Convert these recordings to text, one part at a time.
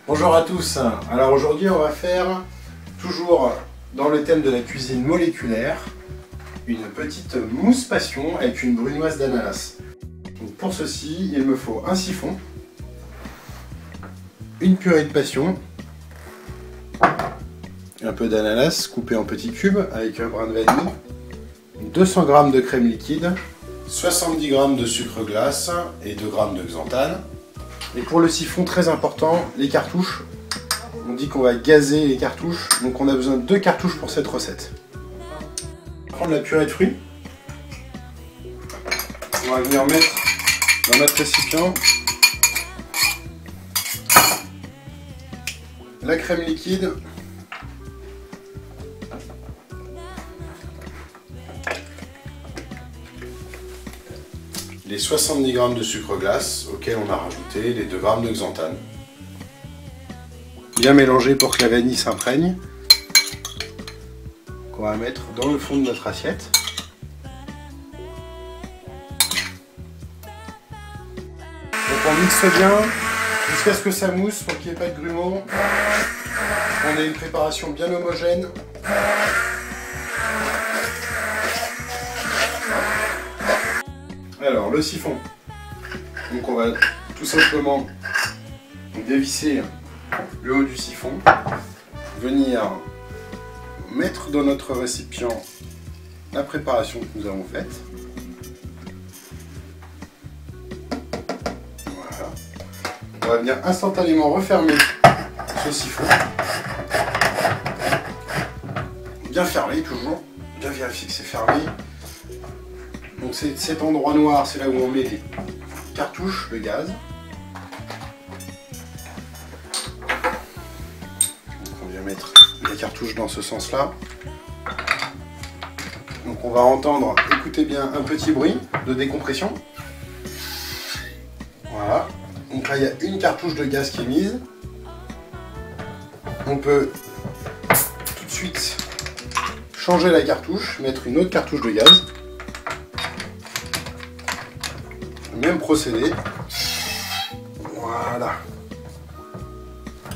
Bonjour à tous, alors aujourd'hui on va faire, toujours dans le thème de la cuisine moléculaire, une petite mousse passion avec une brunoise d'ananas. Pour ceci, il me faut un siphon, une purée de passion, un peu d'ananas coupé en petits cubes avec un brin de vanille, 200 g de crème liquide, 70 g de sucre glace et 2 g de xanthane. Et pour le siphon, très important, les cartouches. On dit qu'on va gazer les cartouches, donc on a besoin de 2 cartouches pour cette recette. On va prendre la purée de fruits. On va venir mettre dans notre récipient la crème liquide, les 70 g de sucre glace auquel on a rajouté les 2 g de xanthane. Bien mélanger pour que la vanille s'imprègne. Qu'on va mettre dans le fond de notre assiette. Donc on mixe bien jusqu'à ce que ça mousse pour qu'il n'y ait pas de grumeaux. On a une préparation bien homogène. Alors le siphon, donc on va tout simplement dévisser le haut du siphon, venir mettre dans notre récipient la préparation que nous avons faite. Voilà. On va venir instantanément refermer ce siphon, bien fermé toujours, bien vérifier que c'est fermé. Donc cet endroit noir, c'est là où on met les cartouches de gaz. Donc on vient mettre les cartouches dans ce sens-là. Donc on va entendre, écoutez bien, un petit bruit de décompression. Voilà. Donc là il y a une cartouche de gaz qui est mise. On peut tout de suite changer la cartouche, mettre une autre cartouche de gaz. Même procédé. Voilà.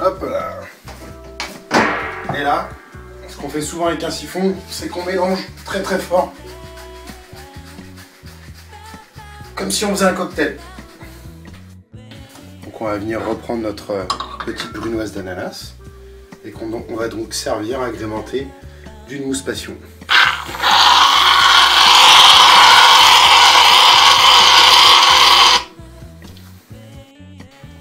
Hop là. Et là, ce qu'on fait souvent avec un siphon, c'est qu'on mélange très très fort. Comme si on faisait un cocktail. Donc on va venir reprendre notre petite brunoise d'ananas. Et on va donc servir, agrémenter d'une mousse passion.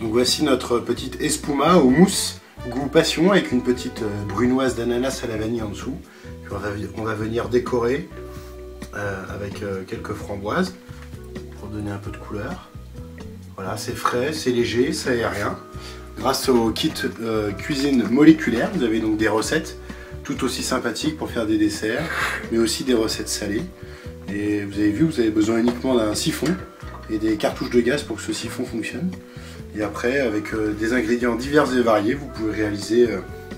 Donc voici notre petite espuma au mousse goût passion avec une petite brunoise d'ananas à la vanille en dessous. Puis on va venir décorer avec quelques framboises pour donner un peu de couleur. Voilà, c'est frais, c'est léger, c'est aérien. Grâce au kit cuisine moléculaire, vous avez donc des recettes tout aussi sympathiques pour faire des desserts, mais aussi des recettes salées. Et vous avez vu, vous avez besoin uniquement d'un siphon et des cartouches de gaz pour que ce siphon fonctionne. Et après, avec des ingrédients divers et variés, vous pouvez réaliser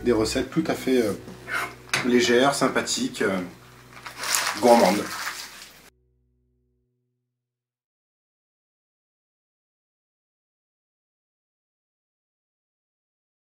des recettes tout à fait légères, sympathiques, gourmandes.